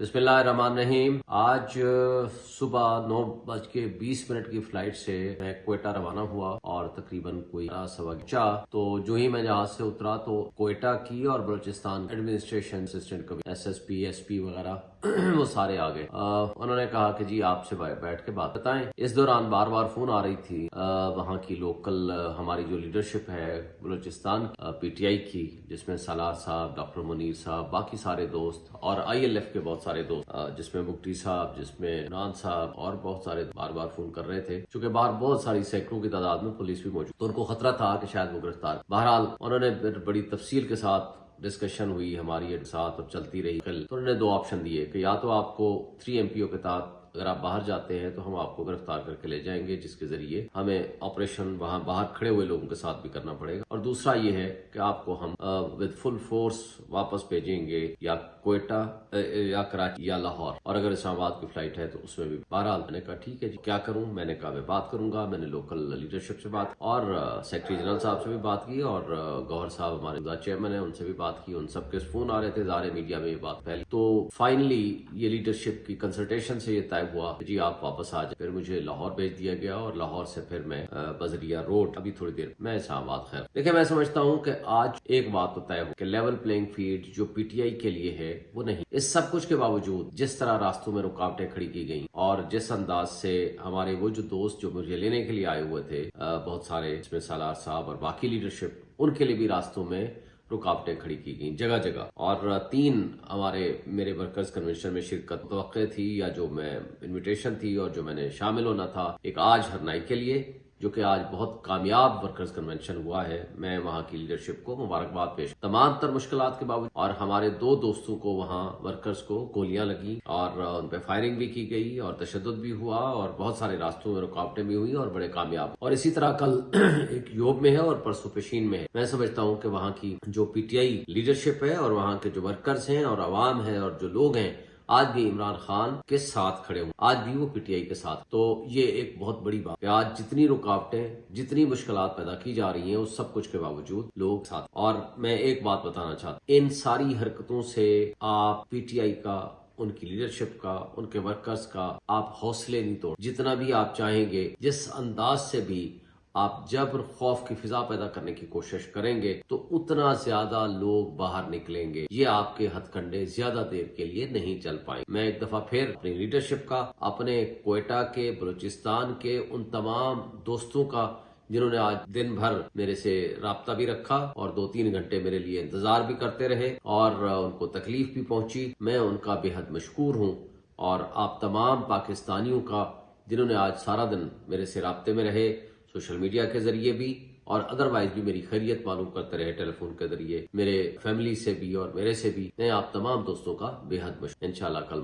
बिस्मिल्लाहिर्रहमानिर्रहीम। आज सुबह 9:20 की फ्लाइट से मैं कोयटा रवाना हुआ और तकरीबन कोई 11:15 तो जो ही मैं जहाज से उतरा तो कोयटा की और Balochistan administration assistant commissioner SSP SP वगैरह वो सारे आ गए। उन्होंने कहा कि जी आपसे बैठ के बात बताएं। इस दौरान बार बार फोन आ रही थी वहाँ की लोकल हमारी जो लीडरशिप है बलूचिस्तान PTI की, जिसमें सलार साहब, डॉक्टर मुनीर साहब, बाकी सारे दोस्त और ILF के बहुत सारे दोस्त, जिसमें मुफ्ती साहब, जिसमें इमरान साहब और बहुत सारे बार बार फोन कर रहे थे, क्योंकि बाहर बहुत सारी सैकड़ों की तादाद में पुलिस भी मौजूद, तो उनको खतरा था कि शायद वो गिरफ्तार। बहरहाल उन्होंने बड़ी तफसील के साथ डिस्कशन हुई हमारी साथ और चलती रही। तो उन्होंने दो ऑप्शन दिए कि या तो आपको 3 MPO के तहत अगर आप बाहर जाते हैं तो हम आपको गिरफ्तार करके ले जाएंगे, जिसके जरिए हमें ऑपरेशन वहां बाहर खड़े हुए लोगों के साथ भी करना पड़ेगा, और दूसरा ये है कि आपको हम विद फुल फोर्स वापस भेजेंगे या कोयटा या कराची या लाहौर, और अगर इस्लामाबाद की फ्लाइट है तो उसमें भी। बहरहाल मैंने कहा ठीक है जी, क्या करूं। मैंने कहा मैं बात करूंगा। मैंने लोकल लीडरशिप से बात और सेक्रेटरी जनरल साहब से भी बात की और गौहर साहब हमारे चेयरमैन है उनसे भी बात की। उन सबके फोन आ रहे थे, ज़ाहिर मीडिया में ये बात फैली। तो फाइनली ये लीडरशिप की कंसल्टेशन से ये तय हुआ जी आप वापस आ जाए। फिर मुझे लाहौर भेज दिया गया और लाहौर से फिर मैं बजरिया रोड, अभी थोड़ी देर मैं इस्लामाबाद। खैर देखिए, मैं समझता हूँ कि आज एक बात तो तय हो कि लेवल प्लेइंग फील्ड जो PTI के लिए है वो नहीं। इस सब कुछ के बावजूद जिस तरह रास्तों में रुकावटें खड़ी की गई और जिस अंदाज से हमारे वो जो दोस्त जो मुझे लेने के लिए आए हुए थे बहुत सारे, इसमें सालार साहब और बाकी लीडरशिप, उनके लिए भी रास्तों में रुकावटें खड़ी की गई जगह जगह। और 3 हमारे मेरे वर्कर्स कन्वेंशन में शिरकत तवक्के थी या जो मैं इनविटेशन थी और जो मैंने शामिल होना था, एक आज हरनाई के लिए जो कि आज बहुत कामयाब वर्कर्स कन्वेंशन हुआ है। मैं वहाँ की लीडरशिप को मुबारकबाद पेश। तमाम तर मुश्किलात के बावजूद, और हमारे 2 दोस्तों को वहाँ वर्कर्स को गोलियां लगी और उन पे फायरिंग भी की गई और तशद्दुद भी हुआ और बहुत सारे रास्तों में रुकावटें भी हुई और बड़े कामयाब। और इसी तरह कल एक योग में है और परसों पेशीन में है। मैं समझता हूँ कि वहाँ की जो PTI लीडरशिप है और वहाँ के जो वर्कर्स हैं और आवाम है और जो लोग हैं, आज भी इमरान खान के साथ खड़े हुए, आज भी वो PTI के साथ। तो ये एक बहुत बड़ी बात है। आज जितनी रुकावटें, जितनी मुश्किलात पैदा की जा रही हैं, उस सब कुछ के बावजूद लोग साथ। और मैं एक बात बताना चाहता हूं, इन सारी हरकतों से आप PTI का, उनकी लीडरशिप का, उनके वर्कर्स का आप हौसले नहीं तोड़। जितना भी आप चाहेंगे, जिस अंदाज से भी आप जबर खौफ की फिजा पैदा करने की कोशिश करेंगे, तो उतना ज्यादा लोग बाहर निकलेंगे। ये आपके हथकंडे ज्यादा देर के लिए नहीं चल पाए। मैं एक दफा फिर अपनी लीडरशिप का, अपने कोयटा के, बलूचिस्तान के उन तमाम दोस्तों का जिन्होंने आज दिन भर मेरे से राब्ता भी रखा और 2-3 घंटे मेरे लिए इंतजार भी करते रहे और उनको तकलीफ भी पहुंची, मैं उनका बेहद मशकूर हूँ। और आप तमाम पाकिस्तानियों का जिन्होंने आज सारा दिन मेरे से राब्ते में रहे, सोशल मीडिया के जरिए भी और अदरवाइज भी मेरी खैरियत मालूम करते रहे टेलीफोन के जरिए, मेरे फैमिली से भी और मेरे से भी, मैं आप तमाम दोस्तों का बेहद इंशाल्लाह कल